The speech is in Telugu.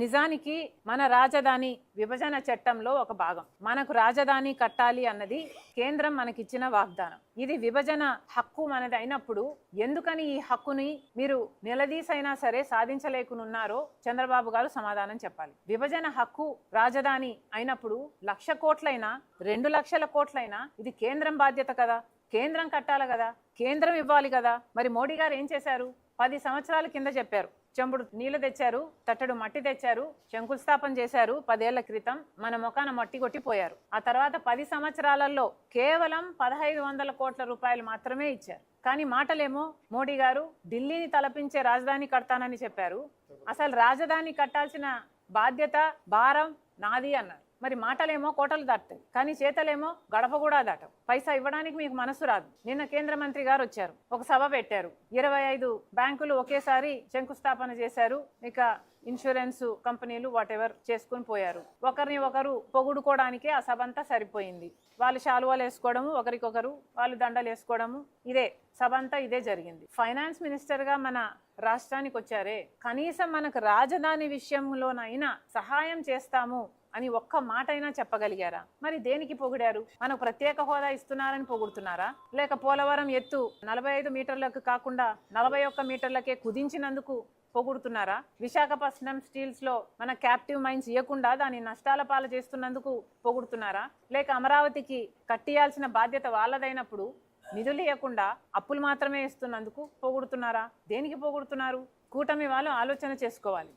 నిజానికి మన రాజధాని విభజన చట్టంలో ఒక భాగం. మనకు రాజధాని కట్టాలి అన్నది కేంద్రం మనకిచ్చిన వాగ్దానం. ఇది విభజన హక్కు మనది అయినప్పుడు ఎందుకని ఈ హక్కుని మీరు నిలదీసైనా సరే సాధించలేకున్నారో చంద్రబాబు గారు సమాధానం చెప్పాలి. విభజన హక్కు రాజధాని అయినప్పుడు 1,00,000 కోట్లైనా 2,00,000 కోట్లైనా ఇది కేంద్రం బాధ్యత కదా, కేంద్రం కట్టాలి కదా, కేంద్రం ఇవ్వాలి కదా. మరి మోడీ గారు ఏం చేశారు? 10 సంవత్సరాల కింద చెప్పారు, చెంబుడు నీళ్లు తెచ్చారు, తట్టడు మట్టి తెచ్చారు, శంకుస్థాపన చేశారు. 10 ఏళ్ల క్రితం మన ముఖాన మట్టి కొట్టిపోయారు. ఆ తర్వాత 10 సంవత్సరాలలో కేవలం 1,500 కోట్ల రూపాయలు మాత్రమే ఇచ్చారు. కానీ మాటలేమో మోడీ గారు ఢిల్లీని తలపించే రాజధాని కడతానని చెప్పారు. అసలు రాజధాని కట్టాల్సిన బాధ్యత భారం నాది అన్నారు. మరి మాటలేమో కోటలు దాటుతాయి, కానీ చేతలేమో గడప కూడా దాటవు. పైసా ఇవ్వడానికి మీకు మనసు రాదు. నిన్న కేంద్ర మంత్రి గారు వచ్చారు, ఒక సభ పెట్టారు. 25 బ్యాంకులు ఒకేసారి శంకుస్థాపన చేశారు. ఇక ఇన్సూరెన్స్ కంపెనీలు వాటెవర్ చేసుకుని పోయారు. ఒకరిని ఒకరు పొగుడుకోవడానికే ఆ సభ అంతా సరిపోయింది. వాళ్ళు శాలువాలు వేసుకోవడము, ఒకరికొకరు వాళ్ళు దండలు వేసుకోవడము, ఇదే సభ అంతా ఇదే జరిగింది. ఫైనాన్స్ మినిస్టర్ గా మన రాష్ట్రానికి వచ్చారే, కనీసం మనకు రాజధాని విషయంలోనైనా సహాయం చేస్తాము అని ఒక్క మాట అయినా చెప్పగలిగారా? మరి దేనికి పొగిడారు? మనకు ప్రత్యేక హోదా ఇస్తున్నారని పొగుడుతున్నారా? లేక పోలవరం ఎత్తు 45 మీటర్లకు కాకుండా 41 మీటర్లకే కుదించినందుకు పొగుడుతున్నారా? విశాఖపట్నం స్టీల్స్ లో మన క్యాప్టివ్ మైన్స్ ఇవ్వకుండా దాని నష్టాల పాలు చేస్తున్నందుకు పొగుడుతున్నారా? లేక అమరావతికి కట్టియాల్సిన బాధ్యత వాళ్ళదైనప్పుడు నిధులు ఇవ్వకుండా అప్పులు మాత్రమే ఇస్తున్నందుకు పొగుడుతున్నారా? దేనికి పొగుడుతున్నారు? కూటమి వాళ్ళు ఆలోచన చేసుకోవాలి.